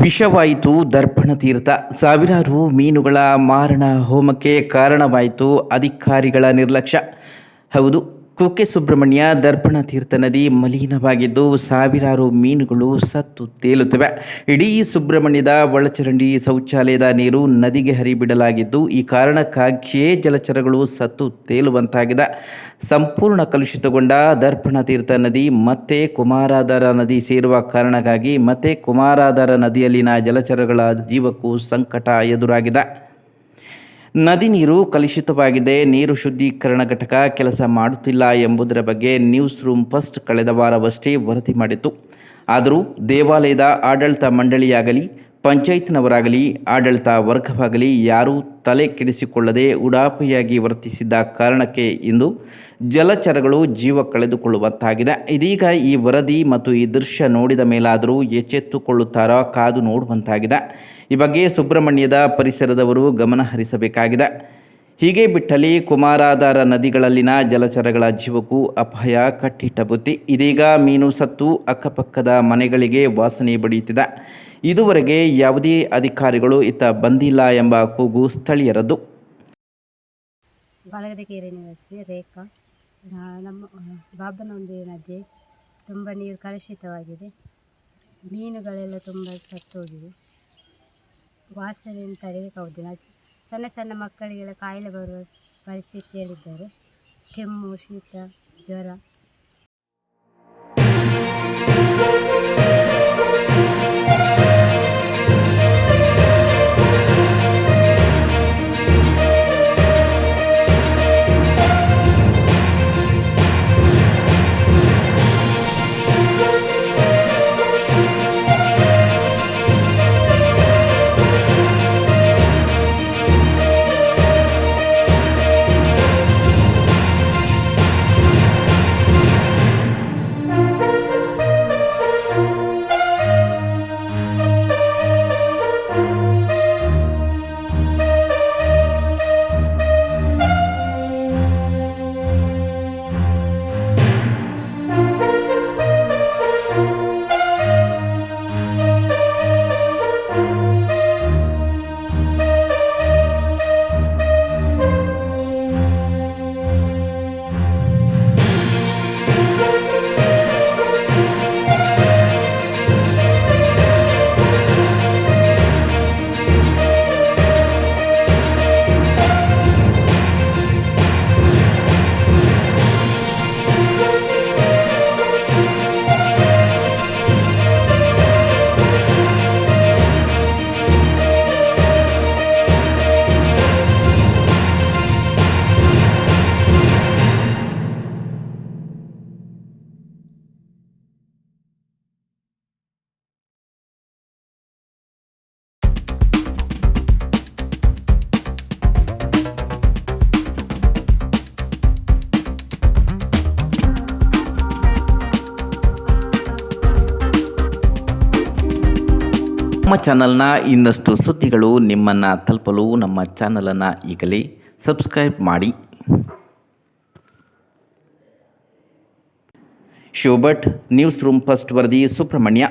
ವಿಷವಾಯಿತು ದರ್ಪಣ ತೀರ್ಥ. ಸಾವಿರಾರು ಮೀನುಗಳ ಮಾರಣ ಹೋಮಕ್ಕೆ ಕಾರಣವಾಯಿತು ಅಧಿಕಾರಿಗಳ ನಿರ್ಲಕ್ಷ್ಯ. ಹೌದು, ಕುಕ್ಕೆ ಸುಬ್ರಹ್ಮಣ್ಯ ದರ್ಪಣ ತೀರ್ಥ ನದಿ ಮಲಿನವಾಗಿದ್ದು ಸಾವಿರಾರು ಮೀನುಗಳು ಸತ್ತು ತೇಲುತ್ತವೆ. ಇಡೀ ಸುಬ್ರಹ್ಮಣ್ಯದ ಒಳಚರಂಡಿ ಶೌಚಾಲಯದ ನೀರು ನದಿಗೆ ಹರಿಬಿಡಲಾಗಿದ್ದು ಈ ಕಾರಣಕ್ಕಾಗಿಯೇ ಜಲಚರಗಳು ಸತ್ತು ತೇಲುವಂತಾಗಿದೆ. ಸಂಪೂರ್ಣ ಕಲುಷಿತಗೊಂಡ ದರ್ಪಣ ತೀರ್ಥ ನದಿ ಮತ್ತೆ ಕುಮಾರಾಧಾರ ನದಿ ಸೇರುವ ಕಾರಣಕ್ಕಾಗಿ ಮತ್ತೆ ಕುಮಾರಾಧಾರ ನದಿಯಲ್ಲಿನ ಜಲಚರಗಳ ಜೀವಕ್ಕೂ ಸಂಕಟ ಎದುರಾಗಿದೆ. ನದಿ ನೀರು ಕಲುಷಿತವಾಗಿದೆ, ನೀರು ಶುದ್ಧೀಕರಣ ಘಟಕ ಕೆಲಸ ಮಾಡುತ್ತಿಲ್ಲ ಎಂಬುದರ ಬಗ್ಗೆ ನ್ಯೂಸ್ ರೂಮ್ ಫಸ್ಟ್ ಕಳೆದ ವಾರವಷ್ಟೇ ವರದಿ ಮಾಡಿತ್ತು. ಆದರೂ ದೇವಾಲಯದ ಆಡಳಿತ ಮಂಡಳಿಯಾಗಲಿ, ಪಂಚಾಯತ್ನವರಾಗಲಿ, ಆಡಳಿತ ವರ್ಗವಾಗಲಿ ಯಾರೂ ತಲೆ ಕೆಡಿಸಿಕೊಳ್ಳದೆ ಉಡಾಫೆಯಾಗಿ ವರ್ತಿಸಿದ್ದ ಕಾರಣಕ್ಕೆ ಇಂದು ಜಲಚರಗಳು ಜೀವ ಕಳೆದುಕೊಳ್ಳುವಂತಾಗಿದೆ. ಇದೀಗ ಈ ವರದಿ ಮತ್ತು ಈ ದೃಶ್ಯ ನೋಡಿದ ಮೇಲಾದರೂ ಎಚ್ಚೆತ್ತುಕೊಳ್ಳುತ್ತಾರೋ ಕಾದು ನೋಡುವಂತಾಗಿದೆ. ಈ ಬಗ್ಗೆ ಸುಬ್ರಹ್ಮಣ್ಯದ ಪರಿಸರದವರು ಗಮನ ಹರಿಸಬೇಕಾಗಿದೆ. ಹೀಗೆ ಬಿಟ್ಟಲ್ಲಿ ಕುಮಾರಾಧಾರ ನದಿಗಳಲ್ಲಿನ ಜಲಚರಗಳ ಜೀವಕ್ಕೂ ಅಪಾಯ ಕಟ್ಟಿಟ್ಟ ಬುತ್ತಿ. ಇದೀಗ ಮೀನು ಸತ್ತು ಅಕ್ಕಪಕ್ಕದ ಮನೆಗಳಿಗೆ ವಾಸನೆ ಬಡಿಯುತ್ತಿದೆ. ಇದುವರೆಗೆ ಯಾವುದೇ ಅಧಿಕಾರಿಗಳು ಇತ್ತ ಬಂದಿಲ್ಲ ಎಂಬ ಕೂಗು ಸ್ಥಳೀಯರದ್ದು. ಬಾಲಗದಕೆರೆ ನಿವಾಸಿ ರೇಖಾ. ನಮ್ಮ ಬಾಬನಹೊಂದಿ ನದಿ ತುಂಬ ನೀರು ಕಲುಷಿತವಾಗಿದೆ. ಮೀನುಗಳೆಲ್ಲ ತುಂಬ ಸತ್ತೋಗಿವೆ. ವಾಸನೆಯನ್ನು ತಡೆಯೋಕ್ಕಾಗುವುದಿಲ್ಲ. ಸಣ್ಣ ಸಣ್ಣ ಮಕ್ಕಳಿಗೆಲ್ಲ ಕಾಯಿಲೆ ಬರುವ ಪರಿಸ್ಥಿತಿಯಲ್ಲಿದ್ದಾರೆ. ಕೆಮ್ಮು, ಶೀತ, ಜ್ವರ. ನಮ್ಮ ಚಾನಲ್ನ ಇನ್ನಷ್ಟು ಸುದ್ದಿಗಳು ನಿಮ್ಮನ್ನು ತಲುಪಲು ನಮ್ಮ ಚಾನಲನ್ನು ಈಗಲೇ ಸಬ್ಸ್ಕ್ರೈಬ್ ಮಾಡಿ. ಶಿವಭಟ್, ನ್ಯೂಸ್ ರೂಮ್ ಫಸ್ಟ್ ವರದಿ, ಸುಬ್ರಹ್ಮಣ್ಯ.